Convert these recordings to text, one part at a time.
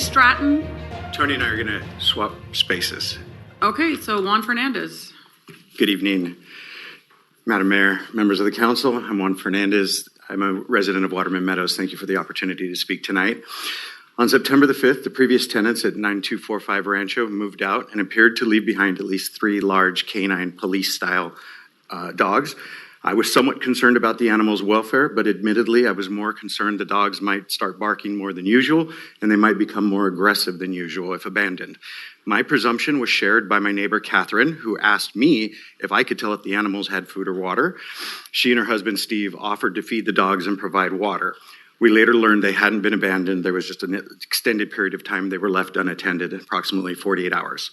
Stratton. Tony and I are going to swap spaces. Okay, so Juan Fernandez. Good evening, Madam Mayor, members of the council. I'm Juan Fernandez. I'm a resident of Waterman Meadows. Thank you for the opportunity to speak tonight. On September the 5th, the previous tenants at 9245 Rancho moved out and appeared to leave behind at least 3 large canine police-style dogs. I was somewhat concerned about the animals' welfare, but admittedly, I was more concerned the dogs might start barking more than usual, and they might become more aggressive than usual if abandoned. My presumption was shared by my neighbor, Catherine, who asked me if I could tell if the animals had food or water. She and her husband, Steve, offered to feed the dogs and provide water. We later learned they hadn't been abandoned. There was just an extended period of time they were left unattended, approximately 48 hours.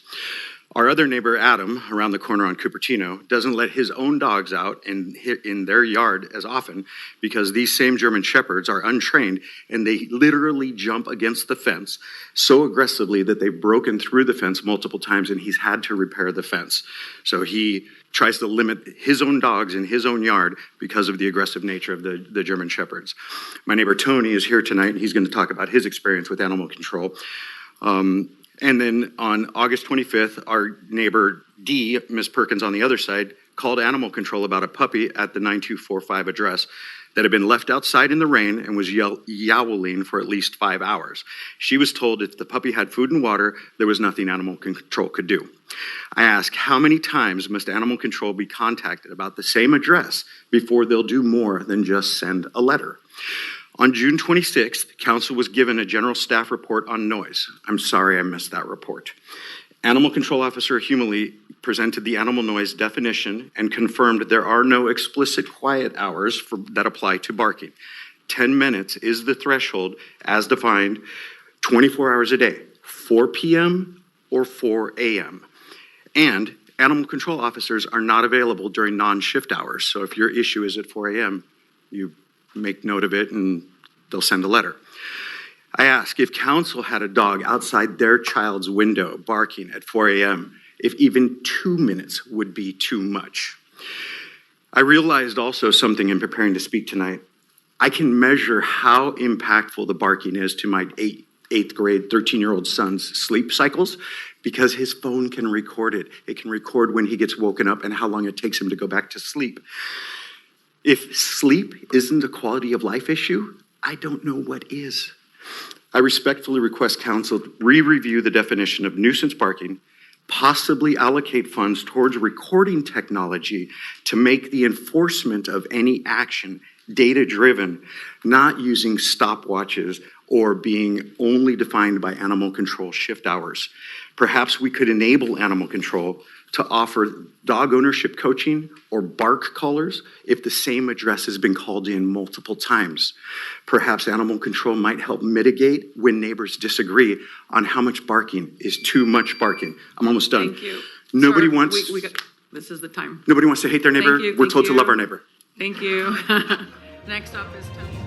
Our other neighbor, Adam, around the corner on Cupertino, doesn't let his own dogs out in their yard as often because these same German Shepherds are untrained and they literally jump against the fence so aggressively that they've broken through the fence multiple times and he's had to repair the fence. So he tries to limit his own dogs in his own yard because of the aggressive nature of the German Shepherds. My neighbor, Tony, is here tonight and he's going to talk about his experience with animal control. And then on August 25th, our neighbor Dee, Ms. Perkins on the other side, called animal control about a puppy at the 9245 address that had been left outside in the rain and was yowling for at least 5 hours. She was told if the puppy had food and water, there was nothing animal control could do. I ask, how many times must animal control be contacted about the same address before they'll do more than just send a letter? On June 26th, council was given a general staff report on noise. I'm sorry I missed that report. Animal Control Officer Humiley presented the animal noise definition and confirmed there are no explicit quiet hours that apply to barking. 10 minutes is the threshold as defined 24 hours a day, 4 p.m. or 4 a.m. And animal control officers are not available during non-shift hours. So if your issue is at 4 a.m., you make note of it and they'll send a letter. I ask if council had a dog outside their child's window barking at 4 a.m., if even 2 minutes would be too much. I realized also something in preparing to speak tonight. I can measure how impactful the barking is to my eighth grade 13-year-old son's sleep cycles because his phone can record it. It can record when he gets woken up and how long it takes him to go back to sleep. If sleep isn't a quality of life issue, I don't know what is. I respectfully request council re-review the definition of nuisance barking, possibly allocate funds towards recording technology to make the enforcement of any action data-driven, not using stopwatches or being only defined by animal control shift hours. Perhaps we could enable animal control to offer dog ownership coaching or bark collars if the same address has been called in multiple times. Perhaps animal control might help mitigate when neighbors disagree on how much barking is too much barking. I'm almost done. Thank you. Nobody Sir, wants... this is the time. Nobody wants to hate their neighbor. Thank you, We're told to love our neighbor. Thank you. Next up is Tony.